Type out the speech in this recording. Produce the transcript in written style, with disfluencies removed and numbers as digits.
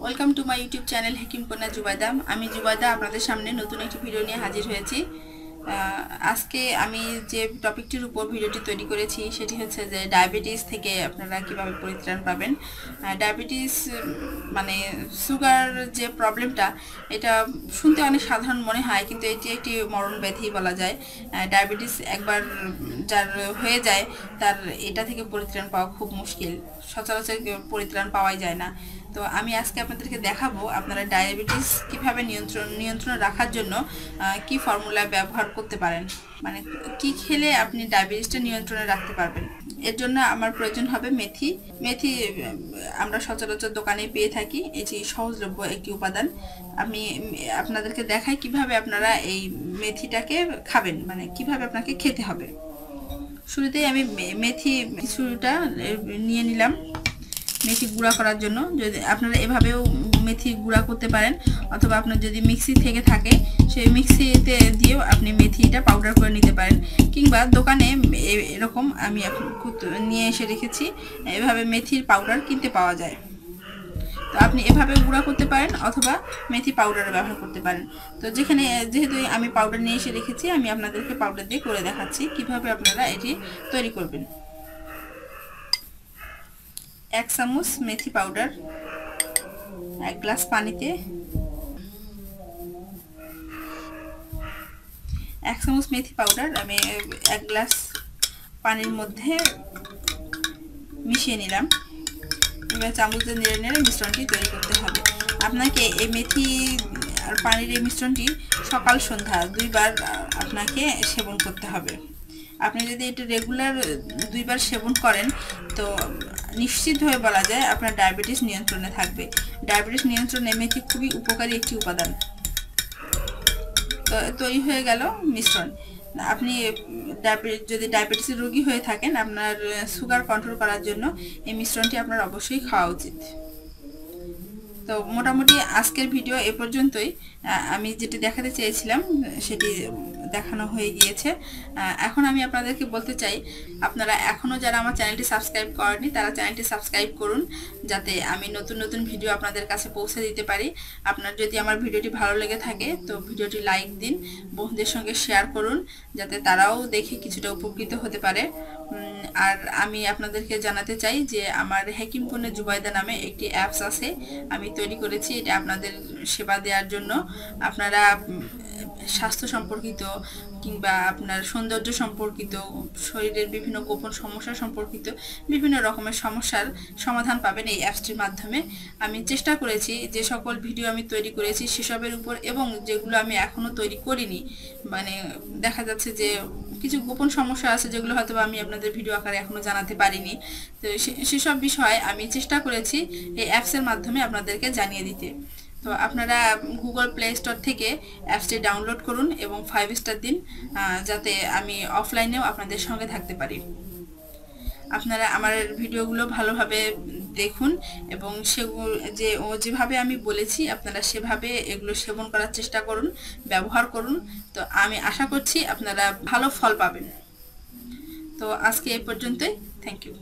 Welcome to my YouTube channel Hekimkonna Zubaida. আমি জুবাইদা আপনাদের সামনে নতুন একটি ভিডিও নিয়ে হাজির হয়েছি। আজকে আমি যে টপিকটির উপর ভিডিওটি তৈরি করেছি সেটি হচ্ছে যে ডায়াবেটিস থেকে আপনারা কিভাবে পরিত্রাণ পাবেন। ডায়াবেটিস মানে সুগার যে প্রবলেমটা, এটা শুনতে অনেক সাধারণ মনে হয়, কিন্তু এটি একটি মরণ ব্যাধি বলা যায়। ডায়াবেটিস একবার যার হয়ে যায় তার এটা থেকে পরিত্রাণ পাওয়া খুব মুশকিল, সচরাচর পরিত্রাণ পাওয়াই যায় না। তো আমি আজকে আপনাদেরকে দেখাবো আপনারা ডায়াবেটিস কিভাবে নিয়ন্ত্রণ রাখার জন্য কি ফর্মুলা ব্যবহার করতে পারেন, মানে কি খেলে আপনি ডায়াবেটিসটা নিয়ন্ত্রণে রাখতে পারবেন। এর জন্য আমার প্রয়োজন হবে মেথি। মেথি আমরা সচরাচর দোকানে পেয়ে থাকি, এটি সহজলভ্য একটি উপাদান। আমি আপনাদেরকে দেখাই কিভাবে আপনারা এই মেথিটাকে খাবেন, মানে কিভাবে আপনাকে খেতে হবে। শুরুতেই আমি মেথি কিছুটা নিয়ে নিলাম মেথি গুঁড়া করার জন্য। যদি আপনারা এভাবেও মেথি গুঁড়া করতে পারেন, অথবা আপনার যদি মিক্সি থেকে থাকে সেই মিক্সিতে দিয়েও আপনি মেথিটা পাউডার করে নিতে পারেন, কিংবা দোকানে এরকম আমি নিয়ে এসে রেখেছি, এভাবে মেথির পাউডার কিনতে পাওয়া যায়। তো আপনি এভাবে গুঁড়া করতে পারেন অথবা মেথি পাউডার ব্যবহার করতে পারেন। তো যেহেতু আমি পাউডার নিয়ে এসে রেখেছি, আমি আপনাদেরকে পাউডার দিয়ে করে দেখাচ্ছি কিভাবে আপনারা এটি তৈরি করবেন। 1 চামচ মেথি পাউডার 1 গ্লাস পানিতে, 1 চামচ মেথি পাউডার আমি 1 গ্লাস পানির মধ্যে মিশিয়ে নিলাম। এবার চামচ দিয়ে নেড়ে নেড়ে মিশ্রণটি তৈরি করতে হবে। আপনাকে এই মেথি আর পানির এই মিশ্রণটি সকাল সন্ধ্যা 2 বার আপনাকে সেবন করতে হবে। আপনি যদি এটা রেগুলার 2 বার সেবন করেন তো নিশ্চিত হয়ে বলা যায় আপনার ডায়াবেটিস নিয়ন্ত্রণে থাকবে। ডায়াবেটিস নিয়ন্ত্রণে মেথি খুবই উপকারী একটি উপাদান। তো তৈরি হয়ে গেল মিশ্রণ। আপনি যদি ডায়াবেটিসের রোগী হয়ে থাকেন, আপনার সুগার কন্ট্রোল করার জন্য এই মিশ্রণটি আপনার অবশ্যই খাওয়া উচিত। তো মোটামুটি আজকের ভিডিও এ পর্যন্তই। আমি যেটি দেখাতে চেয়েছিলাম সেটি দেখানো হয়ে গিয়েছে। এখন আমি আপনাদেরকে বলতে চাই, আপনারা এখনও যারা আমার চ্যানেলটি সাবস্ক্রাইব করেনি তারা চ্যানেলটি সাবস্ক্রাইব করুন, যাতে আমি নতুন নতুন ভিডিও আপনাদের কাছে পৌঁছে দিতে পারি। আপনার যদি আমার ভিডিওটি ভালো লেগে থাকে তো ভিডিওটি লাইক দিন, বন্ধুদের সঙ্গে শেয়ার করুন, যাতে তারাও দেখে কিছুটা উপকৃত হতে পারে। আর আমি আপনাদেরকে জানাতে চাই যে আমার হেকিমকন্যা জুবাইদা নামে একটি অ্যাপস আছে, আমি তৈরি করেছি। এটা আপনাদের সেবা দেওয়ার জন্য। আপনারা স্বাস্থ্য সম্পর্কিত কিংবা আপনার সৌন্দর্য সম্পর্কিত, শরীরের বিভিন্ন গোপন সমস্যা সম্পর্কিত বিভিন্ন রকমের সমস্যার সমাধান পাবেন এই অ্যাপসটির মাধ্যমে। আমি চেষ্টা করেছি যে সকল ভিডিও আমি তৈরি করেছি সেসবের উপর, এবং যেগুলো আমি এখনও তৈরি করিনি, মানে দেখা যাচ্ছে যে কিছু গোপন সমস্যা আছে যেগুলো হয়তো আমি আপনাদের ভিডিও আকারে এখনও জানাতে পারিনি। তো সেসব বিষয় আমি চেষ্টা করেছি এই অ্যাপসের মাধ্যমে আপনাদেরকে জানিয়ে দিতে। তো আপনারা গুগল প্লে স্টোর থেকে অ্যাপসটি ডাউনলোড করুন এবং 5 স্টার দিন, যাতে আমি অফলাইনেও আপনাদের সঙ্গে থাকতে পারি। আপনারা আমার ভিডিওগুলো ভালোভাবে দেখুন এবং যেভাবে আমি বলেছি আপনারা সেভাবে এগুলো সেবন করার চেষ্টা করুন, ব্যবহার করুন। তো আমি আশা করছি আপনারা ভালো ফল পাবেন। তো আজকে এই পর্যন্তই। Thank you.